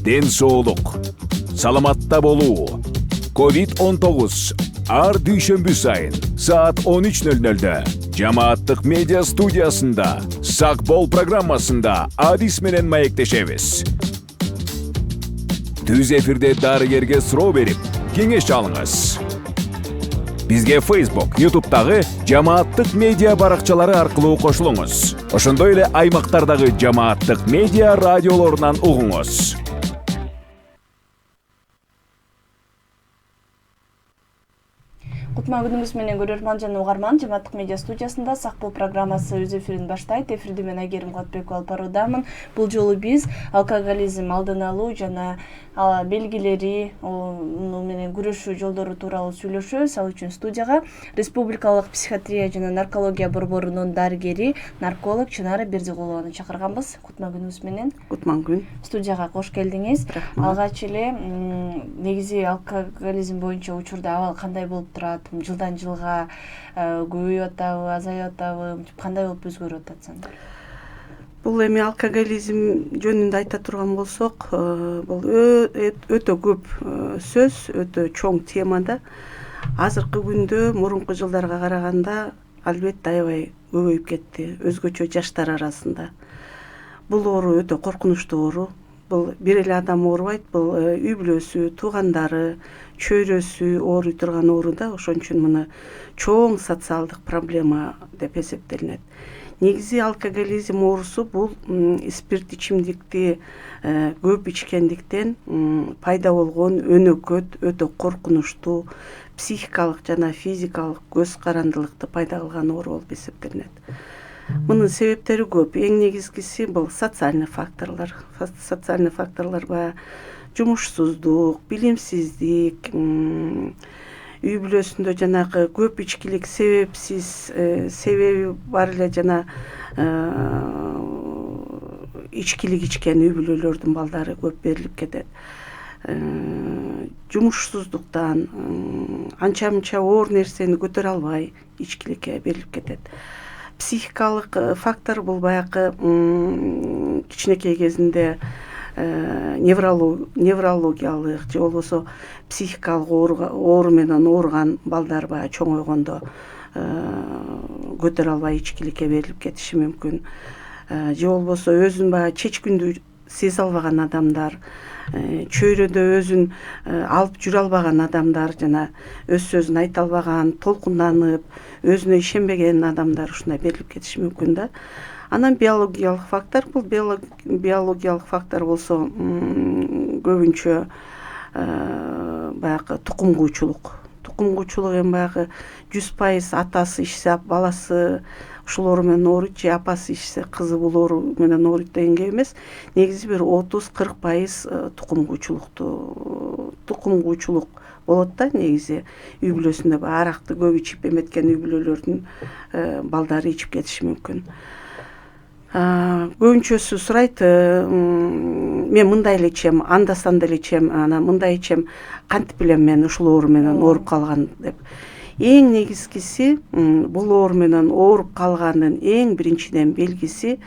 ден соолук, саламатта болуу. COVID-19 ар дүйшөмбү сайын саат 13:00-дө жамааттык медиа студиясында Сак бол программасында адис менен маектешебиз. Түз эфирде дарыгерге суроо берип, кеңеш алыңыз. Бизге Facebook, YouTube'дагы жамааттык медиа баракчалары аркылуу кошулуңуз. Ошондой эле аймактардагы жамааттык медиа радиолорунан угуңуз. Кутман күнүңүз менен көрөрман жана угарман, жамааттык медиа студиясында Сак бол программасы өз эфирин баштайт. Эфирде мен Айгерим Кулатбекова алып баруудамын. Бул жолу биз алкоголизм алдын алуу жана белгилери, менен күрөшүү жолдору тууралуу сүйлөшөбүз. Ал үчүн студияга Республикалык психиатрия жана наркология борборунун дарыгери, нарколог Чынара Бердикулованы чакырганбыз. Кутман күнүңүз менен. Кутман күн. Студияга кош келдиңиз. Алгач эле негизи алкоголизм боюнча учурда абал кандай болуп турат? Жылдан жылга көбөйүп атабы, азайып атабы, кандай болуп өзгөрүп атат сандар? Бул эми алкоголизм жөнүндө айта турган болсок, бул өтө көп сөз, өтө чоң темада. Азыркы күндө мурунку жылдарга караганда албетте аябай көбөйүп кетти, өзгөчө жаштар арасында. Бул оору өтө коркунучтуу оору. Бул бир эле адам оорубайт, бул үй бүлөсү, туугандары, чөйрөсү ооруй турган оору да, ошон үчүн муну чоң социалдык проблема деп эсептелинет. Негизи алкоголизм оорусу бул спирт ичимдикти көп ичкендиктен пайда болгон өнөкөт, өтө коркунучтуу психикалык жана физикалык көз карандылыкты пайда кылган оору болуп эсептелинет. Мунун себептери көп. Эң негизгиси бул социальный факторлор. Социальный факторлор баягы жумушсуздук, билимсиздик, үй бүлөсүндө жанагы көп ичкилик себепсиз, себеби бар эле жана ичкилик ичкен үй бүлөлөрдүн балдары көп берилип кетет. Жумушсуздуктан, анча-мынча оор нерсени көтөрө албай ичкиликке берилип кетет. Психикалык фактор бул баягы кичинекей кезинде неврологиялык же болбосо психикалык оору менен ооруган балдар баягы чоңойгондо көтөрө албай ичкиликке берилип кетиши мүмкүн. Же болбосо өзүн баягы чечкиндүү сезе албаган адамдар, чөйрөдө өзүн алып жүрө албаган адамдар, жана өз сөзүн айта албаган, толкунданып, өзүнө ишенбеген адамдар ушундай берилип кетиши мүмкүн да. Анан биологиялык фактор, бул биологиялык фактор болсо көбүнчө баягы тукумгуучулук. Тукумгуучулук эми баягы 100% атасы ичсе баласы ушул оору менен ооруйт, же апасы ичсе кызы бул оору менен ооруйт дегенге эмес, негизи бир 30-40% тукумгуучулук болот да, негизи үй бүлөсүндө аракты көп ичип эметкен үй бүлөлөрдүн балдары ичип кетиши мүмкүн. Көбүнчөсү сурайт, мен мындай эле ичем, анда-санда эле ичем, анан мындай ичем, кантип билем мен ушул оору менен ооруп калган деп. Эң негизгиси бул оору менен ооруп калгандын эң биринчиден белгиси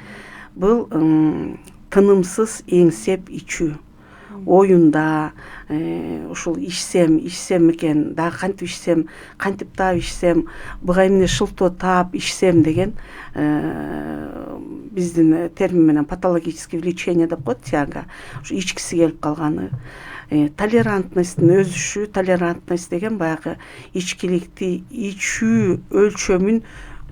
бул тынымсыз эңсеп ичүү. Оюнда ушул ичсем экен, дагы кантип ичсем, кантип таап ичсем, буга эмне шылтоо таап ичсем деген биздин термин менен патологический влечение деп коет, тяга, ушу ичкиси келип калганы. Толерантностьтун өсүшү, толерантность деген баягы ичкиликти ичүү өлчөмүн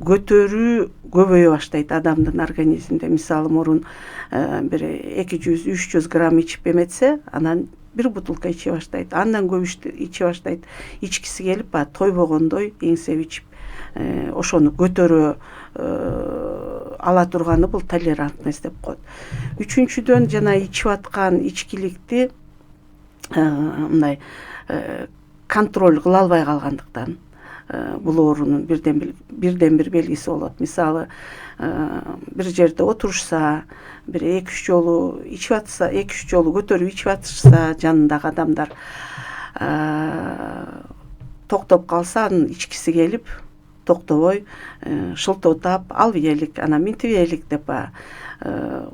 көтөрүү көбөйө баштайт адамдын организминде. Мисалы мурун бир 200-300 грамм ичип эметсе, анан бир бутылка иче баштайт, андан көп иче баштайт, ичкиси келип тойбогондой эңсеп ичип ошону көтөрө ала турганы бул толерантность деп коет. Үчүнчүдөн жана ичип аткан ичкиликти мындай контроль кыла албай калгандыктан бул оорунун бирден бир белгиси болот. Мисалы бир жерде отурушса, бир 2-3 жолу ичип атса, 2-3 жолу көтөрүп ичип атышса, жанындагы адамдар токтоп калса, анын ичкиси келип токтобой шылтоотап албай анан минтибей деп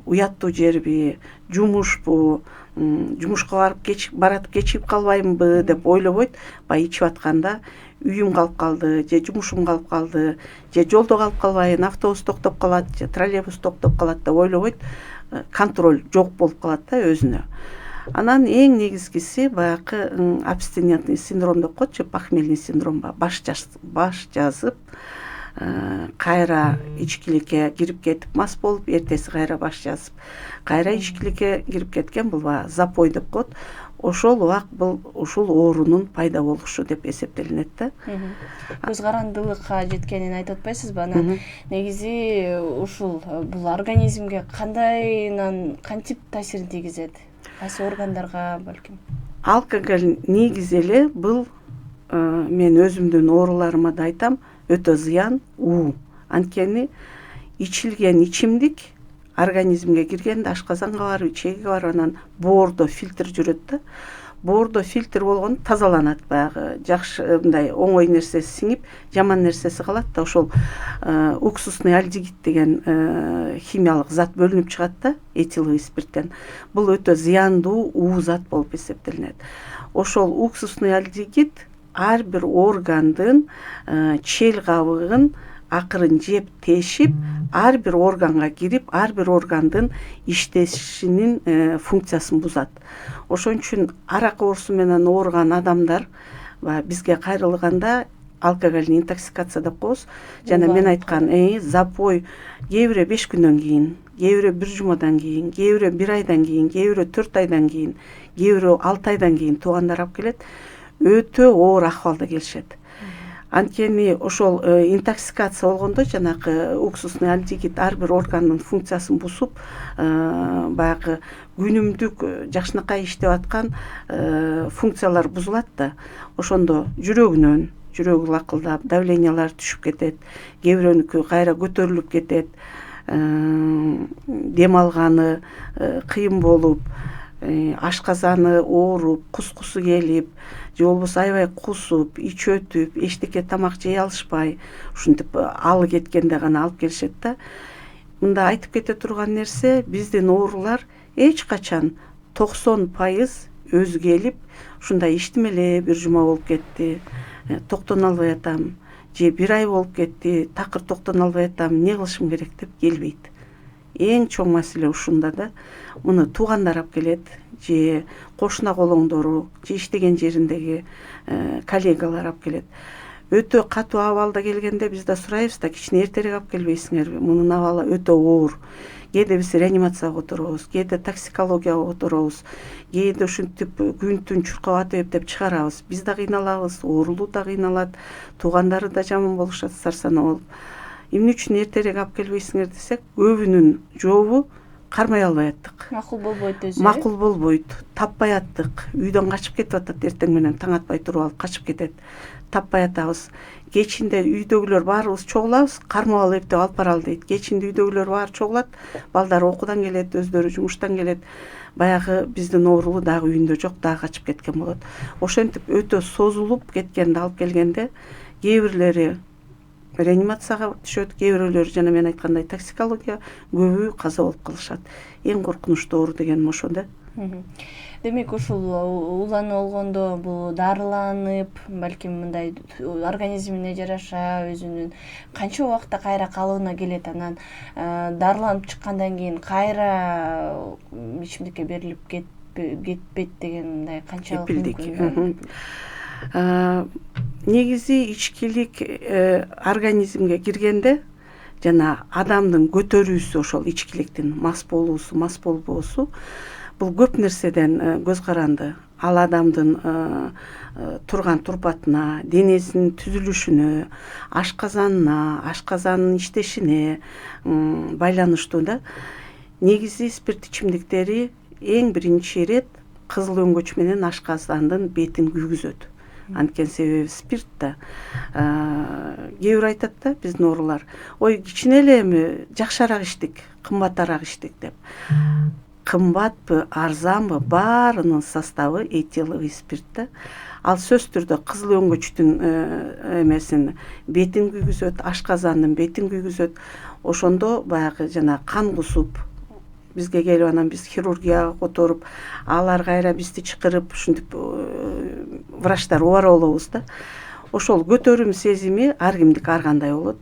уяттуу жерби, жумушпу, жумушка баратып кечигип калбаймынбы деп ойлобойт. Баягы ичип атканда үйүм калып калды, же жумушум калып калды, же жолдо калып калбайын, автобус токтоп калат, же троллейбус токтоп калат деп ойлобойт. Контроль жок болуп калат да өзүнө. Анан эң негизгиси баягы абстинентный синдром деп коет, же похмельный синдром, баш жазып, кайра ичкиликке кирип кетип мас болуп, эртеси кайра баш жазып, кайра ичкиликке кирип кеткен, бул запой деп коет. Ошол убак бул ушул оорунун пайда болушу деп эсептелинет да. Көз карандылыкка жеткенин айтып атпайсызбы? Анан негизи ушул бул организмге кантип таасирин тийгизет? Кайсы органдарга балким? Алкоголь негизи эле бул мен өзүмдүн ооруларыма да айтам, өтө зыян, анткени ичилген ичимдик организмге киргенде ашказанга барып, ичегиге барып, анан боордо фильтр жүрөт да. Боордо фильтр болгондо тазаланат, баягы жакшы мындай оңой нерсеси сиңип, жаман нерсеси калат да. Ошол уксусный альдегид деген химиялык зат бөлүнүп чыгат да, этиловый спирттен. Бул өтө зыяндуу зат болуп эсептелинет. Ошол уксусный альдегид ар бир органдын чел кабыгын акырын жеп тешип, ар бир органга кирип, ар бир органдын иштешинин функциясын бузат. Ошон үчүн арак оорусу менен ооруган адамдар бизге кайрылганда алкогольный интоксикация деп коебуз. Жана мен айткан запой кээ бири 5 күндөн кийин, кээ бири 1 жумадан кийин, кээ бири 1 айдан кийин, кээ бири 4 айдан кийин, кээ бири 6 айдан кийин туугандар алып келет. Өтө оор акыбалда келишет. Анткени ошол интоксикация болгондо жанагы уксусный альдегид ар бир органдын функциясын бузуп, баягы күнүмдүк жакшынакай иштеп аткан функциялар бузулат да. Ошондо жүрөгү лакылдап, давлениялар түшүп кетет, кээ бирөөнүкү кайра көтөрүлүп кетет, дем алганы кыйын болуп, ашказаны ооруп, кускусу келип, же болбосо аябай кусуп, ич өтүп, эчтеке тамак жей алышпай, ушинтип алы кеткенде гана алып келишет да. Мында айтып кете турган нерсе, биздин оорулар эч качан 90% өзү келип, ушундай иштим эле 1 жума болуп кетти, токтоно албай атам, же 1 ай болуп кетти, такыр токтоно албай атам, эмне кылышым керек деп келбейт. Эң чоң маселе ушунда да. Муну туугандар алып келет, же кошуна колоңдору, же иштеген жериндеги коллегалар алып келет. Өтө катуу абалда келгенде биз да сурайбыз да, кичине эртерээк алып келбейсиңерби? Мунун абалы өтө оор. Кээде биз реанимацияга которобуз, кээде токсикологияга которобуз, кээде ушинтип күн-түн чуркап атып деп чыгарабыз. Биз да кыйналабыз, оорулуу да кыйналат, туугандары да жаман болушат, сарсана болуп. Эмне үчүн эртерээк алып келбейсиңер десек, көбүнүн жообу кармай албай аттык. Макул болбойт өзү. Макул болбойт. Таппай аттык. Үйдөн качып кетип атат, эртең менен таң атпай туруп алып качып кетет. Таппай атабыз. Кечинде үйдөгүлөр баарыбыз чогулабыз, кармап алып деп алып баралы дейт. Кечинде үйдөгүлөр баары чогулат, балдар окуудан келет, өздөрү жумуштан келет. Баягы биздин оорулуу дагы үйүндө жок, дагы качып кеткен болот. Ошентип өтө созулуп кеткенди алып келгенде, кээ бирлери реанимацияга түшөт, кээ бирөөлөрү жана мен айткандай токсикология, көбү каза болуп калышат. Эң коркунучтуу оору деген ошо да. Демек ушул улануу болгондо бул дарыланып, балким мындай организмине жараша өзүнүн канча убакта кайра калыбына келет, анан дарыланып чыккандан кийин кайра ичимдикке берилип кетпейт деген мындай канчалык мүмкүн? Негизи ичкилик организмге киргенде жана адамдын көтөрүүсү, ошол ичкиликтин мас болуусу, мас болбоосу, бул көп нерседен көз каранды. Ал адамдын турган турпатына, денесинин түзүлүшүнө, ашказанына, ашказанынын иштешине байланыштуу да. Негизи спирт ичимдиктери эң биринчи ирет кызыл өңгөч менен ашказандын бетин күйгүзөт. Анткени себеби спирт да. Кээ бир айтат да биздин оорулар, ой кичине эле эми жакшыраак иштик, кымбатыраак иштик деп. кымбатпы арзанбы баарынын составы этиловый спирт да. Ал сөзсүз түрдө кызыл өңгөчтүн эмесин бетин күйгүзөт, ашказандын бетин күйгүзөт. Ошондо баягы жана кан кусуп бизге келип анан биз хирургияга которуп, алар кайра бизди чакырып ушинтип врачтар убара болобуз да. Ошол көтөрүм сезими ар кимдики ар кандай болот.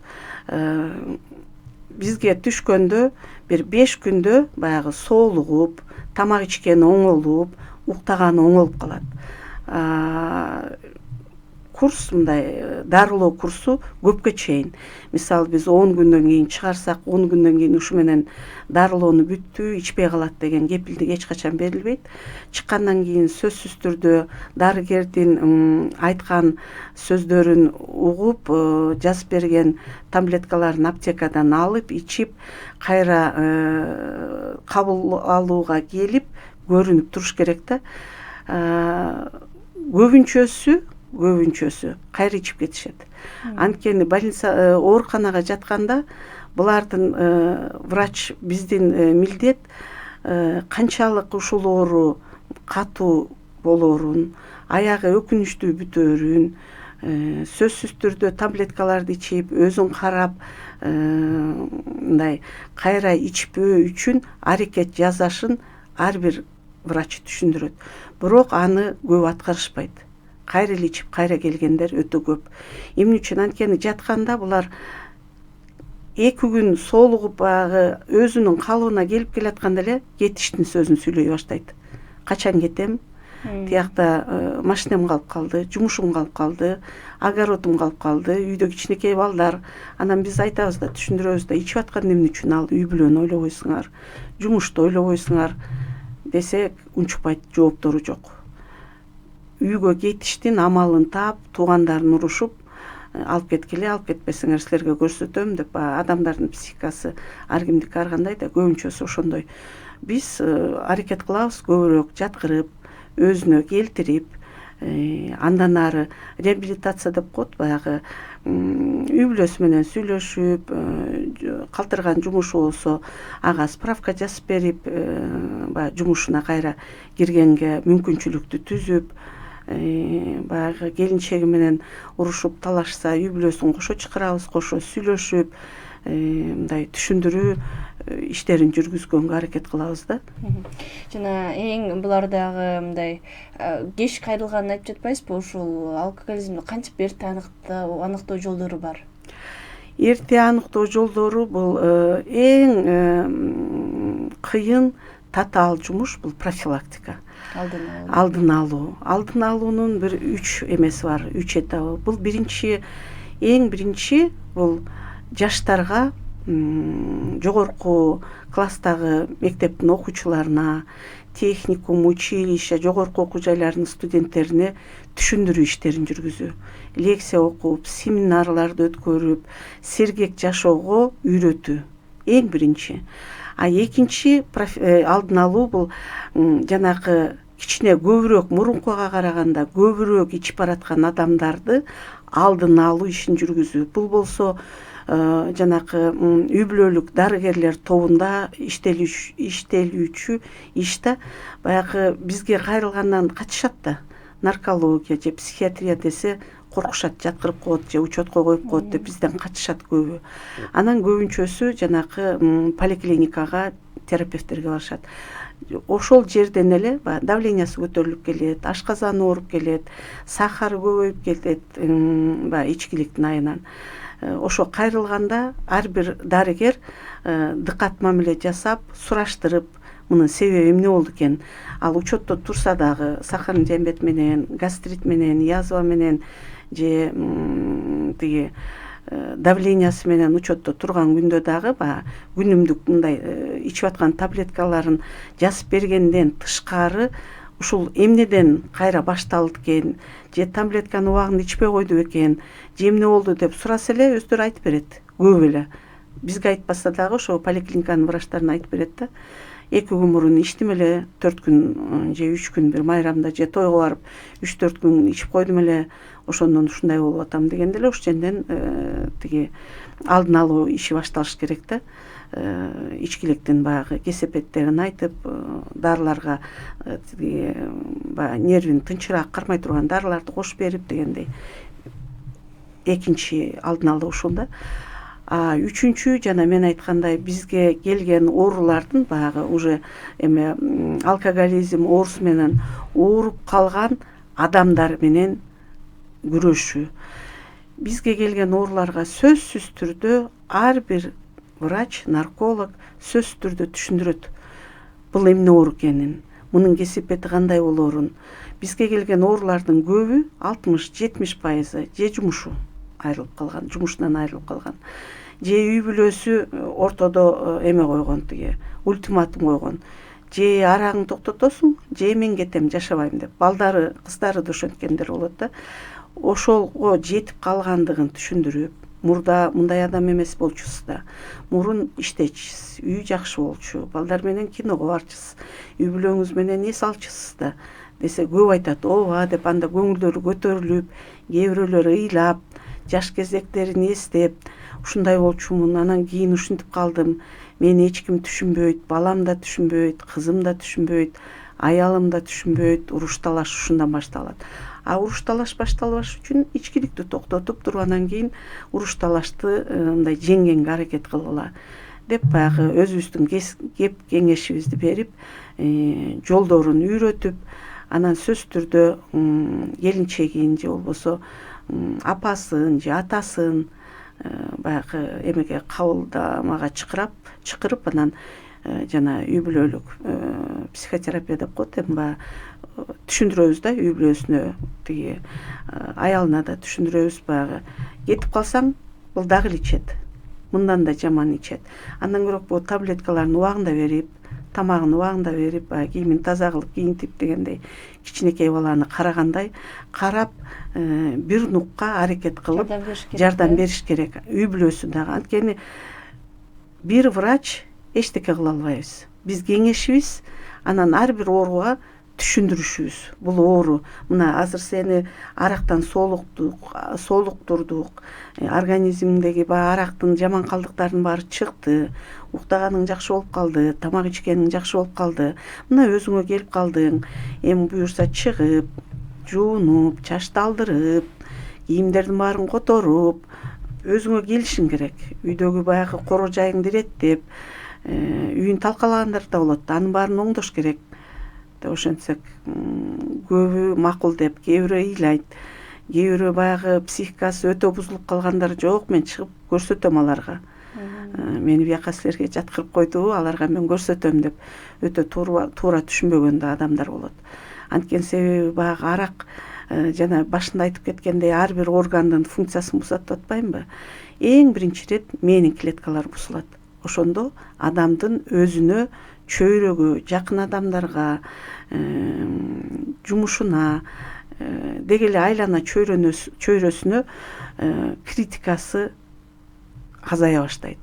Бизге түшкөндө бир 5 күндө баягы соолугуп, тамак ичкен оңолуп, уктаган оңолуп калат. Курс мындай дарылоо курсу көпкө чейин. Мисалы биз 10 күндөн кийин чыгарсак, 10 күндөн кийин ушу менен дарылоону бүттү, ичпей калат деген кепилдик эч качан берилбейт. Чыккандан кийин сөзсүз түрдө дарыгердин айткан сөздөрүн угуп, жазып берген таблеткаларын аптекадан алып, ичип, кайра кабыл алууга келип, көрүнүп туруш керек да. Көбүнчөсү кайра ичип кетишет. Анткени больница ооруканага жатканда булардын врач биздин милдет канчалык ушул оору катуу болоорун, аягы өкүнүчтүү бүтөөрүн, сөзсүз түрдө таблеткаларды ичип, өзүн карап, мындай кайра ичпөө үчүн аракет жасашын ар бир врач түшүндүрөт. Бирок аны көп аткарышпайт. Кайра эле ичип кайра келгендер өтө көп. Эмне үчүн? Анткени жатканда булар 2 күн соолугуп баягы өзүнүн калыбына келип келатканда эле кетиштин сөзүн сүйлөй баштайт. Качан кетем? Тиякта машинем калып калды, жумушум калып калды, огородум калып калды, үйдө кичинекей балдар. Анан биз айтабыз да, түшүндүрөбүз да, ичип аткан эмне үчүн ал үй бүлөнү ойлобойсуңар, жумушту ойлобойсуңар десек, унчукпайт, жооптору жок. Үйгө кетиштин амалын таап, туугандарын урушуп, алып кеткиле, алып кетпесеңер силерге көрсөтөм деп, адамдардын психикасы ар кимдики ар кандай да, көбүнчөсү ошондой. Биз аракет кылабыз көбүрөөк жаткырып, өзүнө келтирип, андан ары реабилитация деп коет, баягы үй бүлөсү менен сүйлөшүп, калтырган жумушу болсо, ага справка жазып берип, баягы жумушуна кайра киргенге мүмкүнчүлүктү түзүп, баягы келинчеги менен урушуп талашса, үй бүлөсүн кошо чакырабыз, кошо сүйлөшүп, мындай түшүндүрүү иштерин жүргүзгөнгө аракет кылабыз да. Жана эң булардагы мындай кеч кайрылганын айтып жатпайсызбы? Ушул алкоголизмди кантип эрте аныктоо жолдору бар? Эрте аныктоо жолдору бул эң кыйын татаал жумуш бул профилактика. Алдын алуунун бир 3 эмеси бар, 3 этабы. Бул эң биринчи бул жаштарга, жогорку класстагы мектептин окуучуларына, техникум, училище, жогорку окуу жайларынын студенттерине түшүндүрүү иштерин жүргүзүү. Лекция окуп, семинарларды өткөрүп, сергек жашоого үйрөтүү. Эң биринчи. Экинчи алдын алуу бул жанагы кичине көбүрөөк мурункуга караганда көбүрөөк ичип бараткан адамдарды алдын алуу ишин жүргүзүү. Бул болсо жанагы үй бүлөлүк дарыгерлер тобунда иштелүүчү ишта баягы бизге кайрылгандан качышат да. Наркология же психиатрия десе коркушат, жаткырып коет же учетко коюп коет деп бизден качышат көбү. Анан көбүнчөсү жанагы поликлиникага, терапевттерге барышат. Ошол жерден эле давлениясы көтөрүлүп келет, ашказаны ооруп келет, сахары көбөйүп кетет, ичкиликтин айынан. Ошо кайрылганда ар бир дарыгер дыкат мамиле жасап, сураштырып, мунун себеби эмне болду экен? Ал учетто турса дагы сахарный диабет менен, гастрит менен, язва менен же тиги давлениясы менен учетто турган күндө дагы күнүмдүк мындай ичип аткан таблеткаларын жазып бергенден тышкары ушул эмнеден кайра башталды экен, же таблетканы убагында ичпей койду бекен, же эмне болду деп сураса эле өздөрү айтып берет. Көп эле. Бизге айтпаса дагы ошо поликлиниканын врачтарына айтып берет да. 2 күн мурун ичтим эле, 4 күн же 3 күн бир майрамда же тойго барып 3-4 күн ичип койдум эле, ошондон ушундай болуп атам дегенде эле ошол жерден тиги алдын алуу иши башталыш керек да. ичкиликтин баягы кесепеттерин айтып, дарыларга баягы нервин тынчыраак кармай турган дарыларды кошуп берип дегендей экинчи алдын алуу ушул да. Үчүнчү жана мен айткандай бизге келген оорулардын баягы уже эме алкоголизм оорусу менен ооруп калган адамдар менен күрөшүү. Бизге келген ооруларга сөзсүз түрдө ар бир врач, нарколог сөзсүз түрдө түшүндүрөт бул эмне оору экенин, мунун кесепети кандай болоорун. Бизге келген оорулардын көбү 60-70% же жумушу айрылып калган, жумушунан айрылып калган, же үй бүлөсү ортодо эме койгон, тиги ультиматум койгон, же арагың токтотосуң, же мен кетем, жашабайм деп. Балдары, кыздары да ошенткендер болот да. Ошолго жетип калгандыгын түшүндүрүп, мурда мындай адам эмес болчусуз да, мурун иштечисиз, үй жакшы болчу, балдар менен киного барчысыз, үй бүлөңүз менен эс алчысыз да десе, көп айтат, ооба деп, анда көңүлдөрү көтөрүлүп, кээ бирөөлөр ыйлап, жаш кезектерин эстеп, ушундай болчумун, анан кийин ушинтип калдым, мени эч ким түшүнбөйт, балам да түшүнбөйт, кызым да түшүнбөйт, аялым да түшүнбөйт, уруш талаш ушундан башталат. Уруш талаш башталбаш үчүн ичкиликти токтотуп туруп, анан кийин уруш талашты мындай жеңгенге аракет кылгыла деп, баягы өзүбүздүн кеп кеңешибизди берип, жолдорун үйрөтүп, анан сөзсүз түрдө келинчегин же болбосо апасын же атасын баягы эмеге кабылдамага чакырып, анан жана үй бүлөлүк психотерапия деп коет, эми баягы түшүндүрөбүз да, үй бүлөсүнө, тиги аялына да түшүндүрөбүз, баягы кетип калсаң бул дагы эле ичет, мындан да жаман ичет. Андан көрө бул таблеткаларын убагында берип, тамагын убагында берип, баягы кийимин таза кылып кийинтип дегендей, кичинекей баланы карагандай карап, бир нукка аракет кылып жардам бериш керек. Үй бүлөсү дагы, анткени бир врач эчтеке кыла албайбыз. Биз кеңешибиз, анан ар бир ооруга түшүндүрүшүбүз. Бул оору, мына азыр сени арактан соолуктурдук, организмиңдеги баягы арактын жаман калдыктарынын баары чыкты, уктаганың жакшы болуп калды, тамак ичкениң жакшы болуп калды, мына өзүңө келип калдың, эми буюрса чыгып, жуунуп, чачты алдырып, кийимдердин баарын которуп, өзүңө келишиң керек. Үйдөгү баягы коро жайыңды иреттеп, үйүн талкалагандар да болот, анын баарын оңдош керек деп ошентсек, көбү макул деп, кээ бирөө ыйлайт, кээ бирөө баягы психикасы өтө бузулуп калгандар, жок мен чыгып көрсөтөм аларга, мени бияка силерге жаткырып койду, аларга мен көрсөтөм деп өтө туура түшүнбөгөн да адамдар болот. Анткени себеби баягы арак жана башында айтып кеткендей ар бир органдын функциясын бузат деп атпаймынбы? Эң биринчи ирет мээнин клеткалары бузулат. Ошондо адамдын өзүнө, чөйрөгө, жакын адамдарга, жумушуна, деги эле айлана чөйрөсүнө критикасы азая баштайт.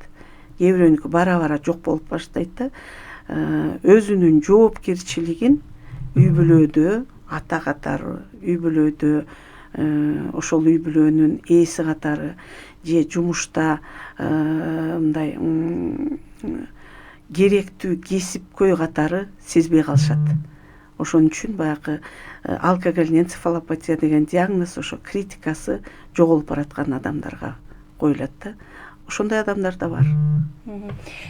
Кээ бирөөнүкү бара жок болуп баштайт да. Өзүнүн жоопкерчилигин үй бүлөдө ата катары, үй бүлөдө ошол үй бүлөнүн ээси катары же жумушта мындай керектүү кесипкөй катары сезбей калышат. Ошон үчүн баягы алкогольный энцефалопатия деген диагноз ошо критикасы жоголуп бараткан адамдарга коюлат да. Ошондой адамдар да бар.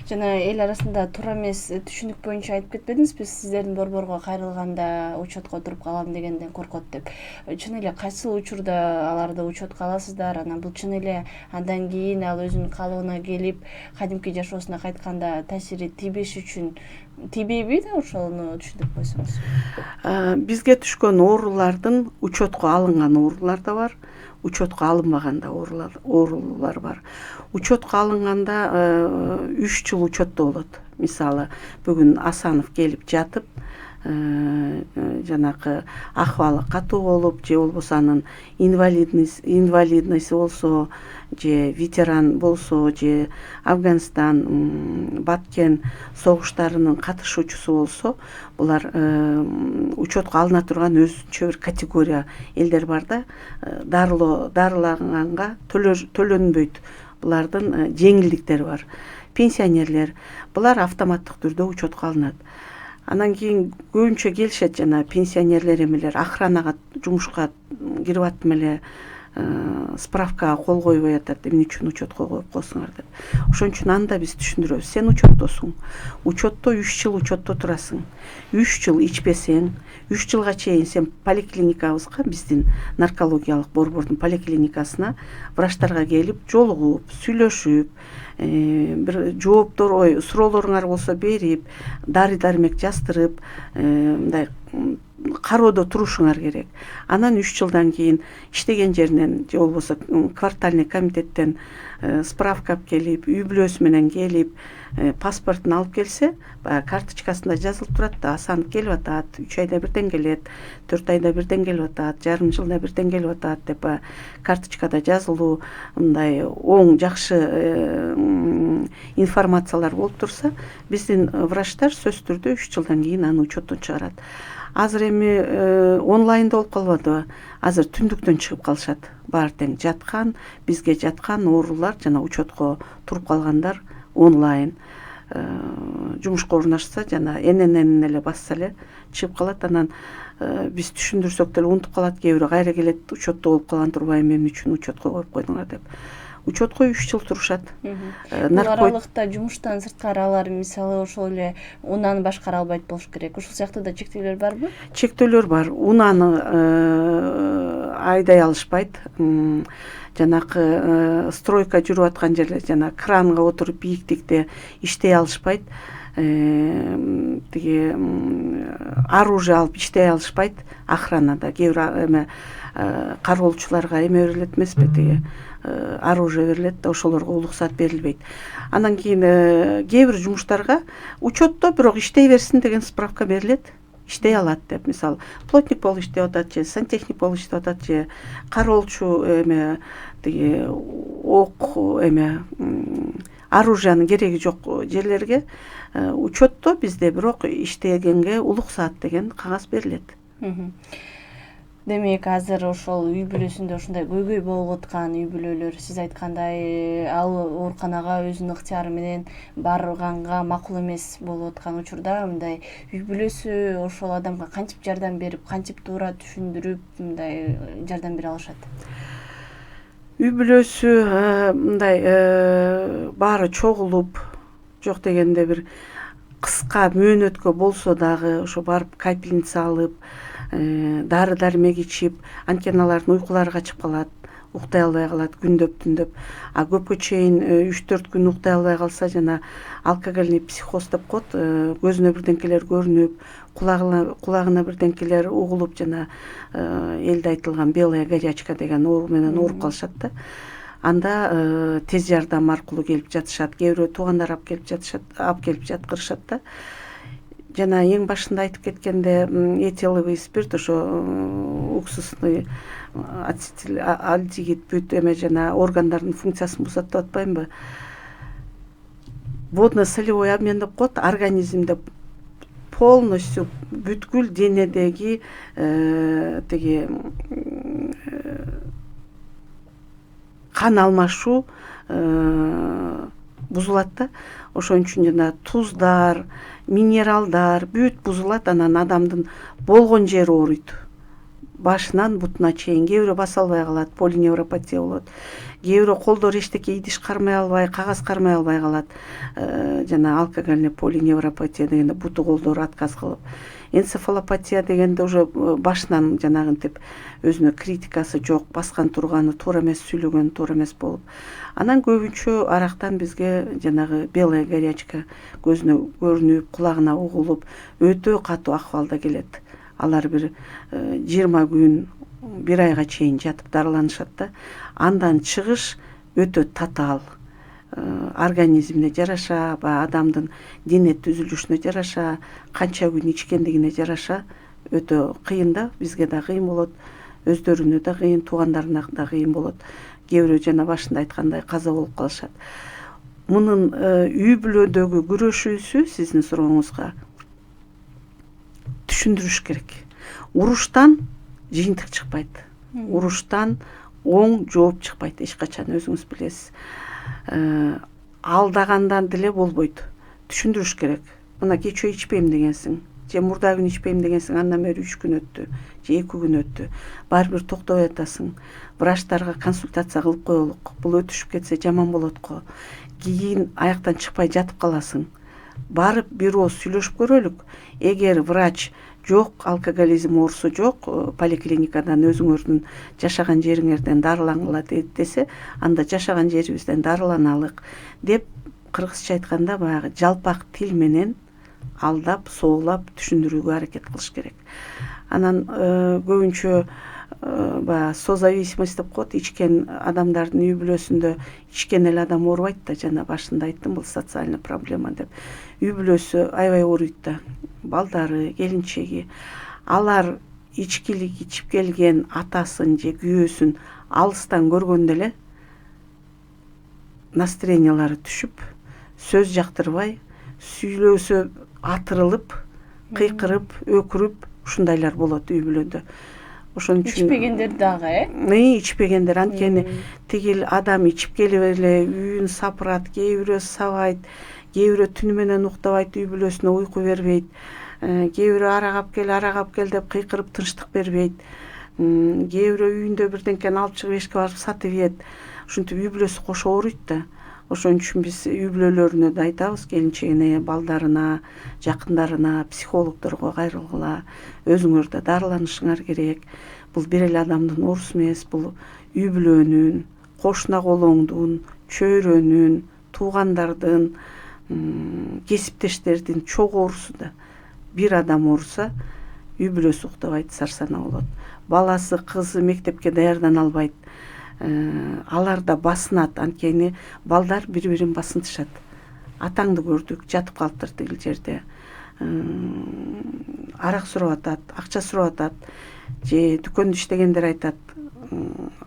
Жана эл арасында туура эмес түшүнүк боюнча айтып кетпедиңизби, сиздердин борборго кайрылганда учетко туруп калам дегенден коркот деп. Чын эле кайсыл учурда аларды учетко аласыздар? Анан бул чын эле андан кийин ал өзүнүн калыбына келип, кадимки жашоосуна кайтканда таасири тийбеш үчүн тийбейби да, ошону түшүндүрүп койсоңуз. Бизге түшкөн оорулардын учетко алынган оорулар да бар, учетко алынбаган да оорулар бар. Учетко алынганда 3 жыл учетто болот. Мисалы, бүгүн Асанов келип жатып, жанакы акыбалы катуу болуп, же болбосо анын инвалидность болсо, же ветеран болсо, же Афганистан, Баткен согуштарынын катышуучусу болсо, булар учетко алына турган өзүнчө бир категория элдер бар да. Дарылаганга төлөнбөйт. Булардын жеңилдиктери бар. пенсионерлер, булар автоматтык түрдө учетко алынат. Анан кийин көбүнчө келишет жана пенсионерлер эмелер охранага жумушка кирип аттым эле, справкага кол койбой атат, эмне үчүн учетко коюп койсуңар деп. Ошон үчүн аны да биз түшүндүрөбүз. Сен учеттосуң. Учетто 3 жыл учетто турасың. 3 жыл ичпесең, 3 жылга чейин сен поликлиникабызга, биздин наркологиялык борбордун поликлиникасына врачтарга келип, жолугуп, сүйлөшүп, бир жооптор, суроолоруңар болсо берип, дары-дармек жаздырып, мындай кароодо турушуңар керек. Анан 3 жылдан кийин иштеген жеринен же болбосо квартальный комитеттен справка алып келип, үй бүлөсү менен келип, паспортун алып келсе, баягы карточкасында жазылып турат да, асанып келип атат, 3 айда бирден келет, 4 айда бирден келип атат, жарым жылда бирден келип атат деп карточкада жазылуу, мындай оң жакшы информациялар болуп турса, биздин врачтар сөзсүз түрдө 3 жылдан кийин аны учеттон чыгарат. Азыр эми онлайнда болуп калбадыбы? Азыр түндүктөн чыгып калышат. Баары тең жаткан, бизге жаткан оорулар жана учетко туруп калгандар онлайн жумушка орнашса жана энен эле басса эле чыгып калат. Анан биз түшүндүрсөк деле унутуп калат, кээ бирөө кайра келет, учетто болуп калган турбайбы, эмне үчүн учетко коюп койдуңар деп. Учетко 3 жыл турушат. Бул аралыкта жумуштан сырткары алар мисалы ошол эле унааны башкара албайт болуш керек. Ушул сыяктуу да чектөөлөр барбы? Чектөөлөр бар. Унааны айдай алышпайт. Жанакы стройка жүрүп аткан жерлер, жана кранга отуруп бийиктикте иштей алышпайт. Тиги оружие алып иштей алышпайт. Охранада кээ бир эме кароолчуларга эме берилет эмеспи, тиги оружие берилет да, ошолорго уруксат берилбейт. Андан кийин кээ бир жумуштарга учетто бирок иштей берсин деген справка берилет, иштей алат деп. Мисалы, плотник болуп иштеп атат же сантехник болуп иштеп атат же кароолчу эме тиги ок эме оружиянын кереги жок жерлерге учетто бизде бирок иштегенге уруксат деген кагаз берилет. Демек, азыр ошол үй бүлөсүндө ушундай көйгөй болуп аткан үй бүлөлөр, сиз айткандай, ал ооруканага өзүнүн ыктыяры менен барганга макул эмес болуп аткан учурда, мындай үй бүлөсү ошол адамга кантип жардам берип, кантип туура түшүндүрүп, мындай жардам бере алышат? Үй бүлөсү мындай баары чогулуп, жок дегенде бир кыска мөөнөткө болсо дагы ошо барып капельница алып, дары-дармек ичип, анткени алардын уйкулары качып калат, уктай албай калат күндөп-түндөп. А көпкө чейин 3-4 күн уктай албай калса, жана алкогольный психоз деп коет, көзүнө бирденкелер көрүнүп, кулагына бирденкелер угулуп, жана элде айтылган белая горячка деген оору менен ооруп калышат да. Анда тез жардам аркылуу келип жатышат, кээ бирөө туугандар алып келип жаткырышат да. Жана эң башында айтып кеткенде этиловый спирт, ошо уксусный ацетилальдегид бүт эме жана органдардын функциясын бузат деп атпаймынбы? Водно-солевой обмен деп коет, организмде полностью бүткүл денедеги тиги кан алмашуу бузулат да. Ошон үчүн жана туздар, минералдар бүт бузулат, анан адамдын болгон жери ооруйт. Башынан бутуна чейин, кээ бирөө баса албай калат, полиневропатия болот. Кээ бирөө колдор эчтеке идиш кармай албай, кагаз кармай албай калат. Жана алкогольный полиневропатия дегенде буту колдору отказ кылып. Энцефалопатия дегенде уже башынан жанагынтип өзүнө критикасы жок, баскан турганы туура эмес, сүйлөгөнү туура эмес болуп. Анан көбүнчө арактан бизге жанагы белая горячка көзүнө көрүнүп, кулагына угулуп, өтө катуу акыбалда келет. Алар бир 20 күн, 1 айга чейин жатып дарыланышат да. Андан чыгыш өтө татаал. Организмине жараша, адамдын дене түзүлүшүнө жараша, канча күн ичкендигине жараша өтө кыйын да, бизге да кыйын болот, өздөрүнө да кыйын, туугандарына да кыйын болот. Кээ бирөө жана башында айткандай каза болуп калышат. Мунун үй бүлөдөгү күрөшүүсү сиздин сурооңузга түшүндүрүш керек. Уруштан жыйынтык чыкпайт. Уруштан оң жооп чыкпайт, эч качан өзүңүз билесиз. алдагандан деле болбойт. Түшүндүрүш керек. Мына кечээ ичпейм дегенсиң, же мурда күн ичпейм дегенсиң, андан бери 3 күн өттү, же 2 күн өттү. Баары бир токтобой атасың. Врачтарга консультация кылып коелук. Бул өтүшүп кетсе жаман болот го. Кийин аяктан чыкпай жатып каласың. Барып бир ооз сүйлөшүп көрөлүк. Эгер врач жок, алкоголизм оорусу жок, поликлиникадан өзүңөрдүн жашаган жериңерден дарылангыла десе, анда жашаган жерибизден дарыланалык деп, кыргызча айтканда баягы жалпак тил менен алдап, соолап түшүндүрүүгө аракет кылыш керек. Анан көбүнчө баягы созависимость деп коет, ичкен адамдардын үй бүлөсүндө ичкен эле адам оорубайт да, жана башында айттым, бул социальный проблема деп. Үй бүлөсү аябай ооруйт да, балдары, келинчеги. Алар ичкилик ичип келген атасын же күйөөсүн алыстан көргөндө эле настроениялары түшүп, сөз жактырбай, сүйлөсө атырылып, кыйкырып, өкүрүп, ушундайлар болот үй бүлөдө. Ошон үчүн ичпегендер дагы, ичпегендер, анткени тигил адам ичип келип эле үйүн сапырат, кээ бирөө сабайт, кээ бирөө түнү менен уктабайт, үй бүлөсүнө уйку бербейт, кээ бирөө арак алып кел деп кыйкырып тынчтык бербейт, кээ бирөө үйүндө бирденкени алып чыгып эшикке барып сатып ийет. Ушинтип үй бүлөсү кошо ооруйт да. Ошон үчүн биз үй бүлөлөрүнө да айтабыз, келинчегине, балдарына, жакындарына, психологдорго кайрылгыла, өзүңөр да дарыланышыңар керек. Бул бир эле адамдын оорусу эмес, бул үй бүлөнүн, кошуна колоңдун, чөйрөнүн, туугандардын, кесиптештердин чогуу оорусу да. Бир адам ооруса, үй бүлөсү уктабайт, сарсанаа болот. Баласы, кызы мектепке даярдана албайт. Алар да басынат, анткени балдар бири-бирин басынтышат. Атаңды көрдүк, жатып калыптыр тигил жерде. Арак сурап атат, акча сурап атат, же дүкөндө иштегендер айтат,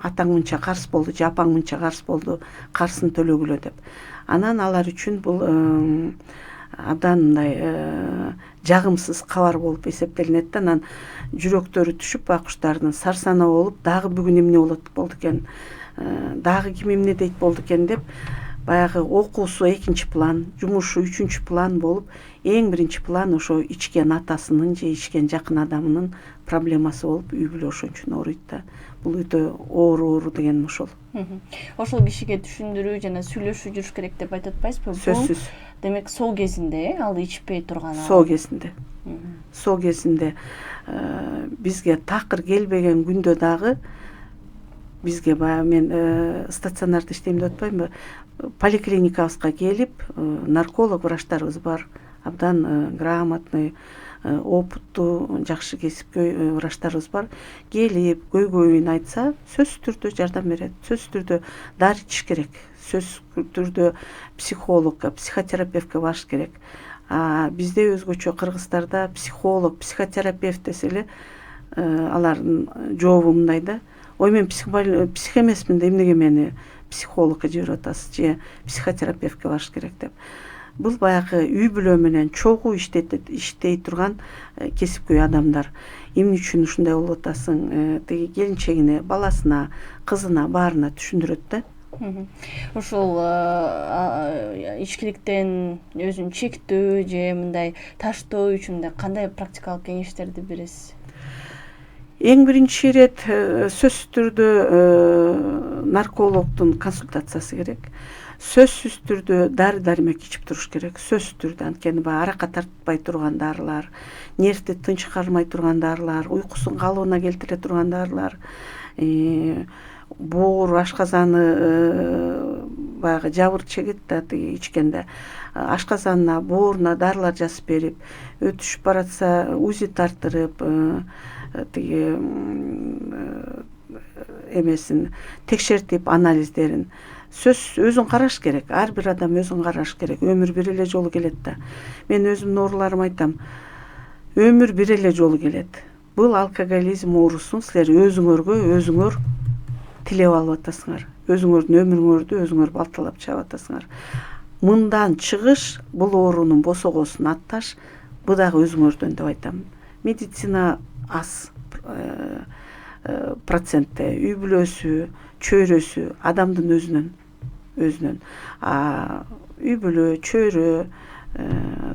атаң мынча карыз болду, же апаң мынча карыз болду, карызын төлөгүлө деп. Анан алар үчүн бул абдан мындай жагымсыз кабар болуп эсептелинет да. Анан жүрөктөрү түшүп, байкуштардын сарсанаа болуп, дагы бүгүн эмне болду экен, дагы ким эмне дейт болду экен деп, баягы окуусу экинчи план, жумушу үчүнчү план болуп, эң биринчи план ошо ичкен атасынын же ичкен жакын адамынын проблемасы болуп, үй бүлө ошон үчүн ооруйт да. Бул өтө оору дегеним ошол. Ошол кишиге түшүндүрүү жана сүйлөшүү жүрүш керек деп айтып атпайсызбы? Сөзсүз. Демек соо кезинде, ал ичпей турган. Соо кезинде бизге такыр келбеген күндө дагы бизге баягы мен стационарда иштейм деп атпаймынбы? Поликлиникабызга келип, нарколог врачтарыбыз бар, абдан грамотный, опыттуу, жакшы кесипкөй врачтарыбыз бар. Келип, көйгөйүн айтса, сөзсүз түрдө жардам берет. Сөзсүз түрдө дары ичиш керек. Сөзсүз түрдө психологко, психотерапевтке барыш керек. Бизде өзгөчө кыргыздарда психолог, психотерапевт десе эле алардын жообу мындай да: ой, мен псих эмесмин да, эмнеге мени психологко жиберип атасыз, же психотерапевтке барыш керек деп. Бул баягы үй бүлө менен чогуу иштей турган кесипкөй адамдар. Эмне үчүн ушундай болуп атасың, тиги келинчегине, баласына, кызына, баарына түшүндүрөт да. Ошол ичкиликтен өзүн чектөө же мындай таштоо үчүн кандай практикалык кеңештерди бересиз? Эң биринчи ирет сөзсүз түрдө наркологдун консультациясы керек. Сөзсүз түрдө дары-дармек ичип туруш керек. Сөзсүз түрдө, анткени баягы аракка тартпай турган дарылар, нервти тынч кармай турган дарылар, уйкусун калыбына келтире турган дарылар, боор, ашказаны баягы жабыр чегет да тиги ичкенде. Ашказанына, бооруна дарылар жазып берип, өтүшүп баратса УЗИ тартырып, тиги эмесин текшертип, анализдерин. Сөз өзүн караш керек. Ар бир адам өзүн караш керек. Өмүр бир эле жолу келет да. Мен өзүмдүн ооруларыма айтам, өмүр бир эле жолу келет. Бул алкоголизм оорусун силер өзүңөр тилеп алып атасыңар. Өзүңөрдүн өмүрүңөрдү өзүңөр балталап чыгып атасыңар. Мындан чыгыш, бул оорунун босогосун атташ, бул дагы өзүңөрдөн деп айтам. Медицина аз процентте, үй бүлөсү, чөйрөсү, адамдын өзүнөн. үй бүлө, чөйрө,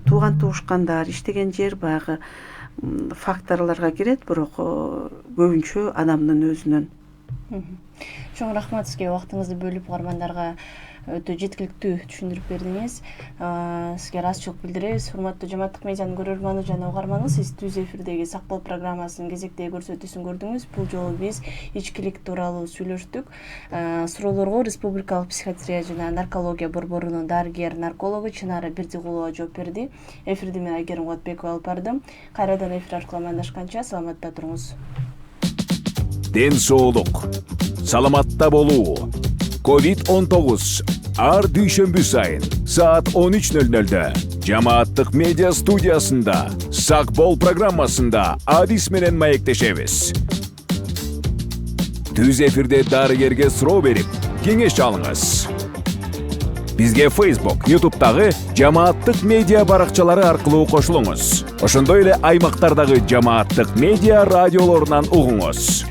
тууган туушкандар, иштеген жер баягы факторлорго кирет, бирок көбүнчө адамдын өзүнөн. Чоң рахмат сизге, убактыңызды бөлүп угармандарга өтө жеткиликтүү түшүндүрүп бердиңиз. Сизге ыраазычылык билдиребиз. Урматтуу Жамааттык медианын көрөрманы жана угарманы, сиз түз эфирдеги Сак бол программасынын кезектеги көрсөтүүсүн көрдүңүз. Бул жолу биз ичкилик тууралуу сүйлөштүк. Суроолорго Республикалык психиатрия жана наркология борборунун дарыгер наркологу Чынара Бердигулова жооп берди. Эфирди мен Айгерим Кубатбекова алып бардым. Кайрадан эфир аркылуу амандашканча саламатта туруңуз. Ден соолук, саламатта болуу. COVID-19 ар дүйшөмбү сайын саат 13:00-дө Жамааттык медиа студиясында Сак бол программасында адис менен маектешебиз. Түз эфирде дарыгерге суроо берип, кеңеш алыңыз. Бизге Facebook, YouTube'дагы Жамааттык медиа баракчалары аркылуу кошулуңуз. Ошондой эле аймактардагы Жамааттык медиа радиолорунан угуңуз.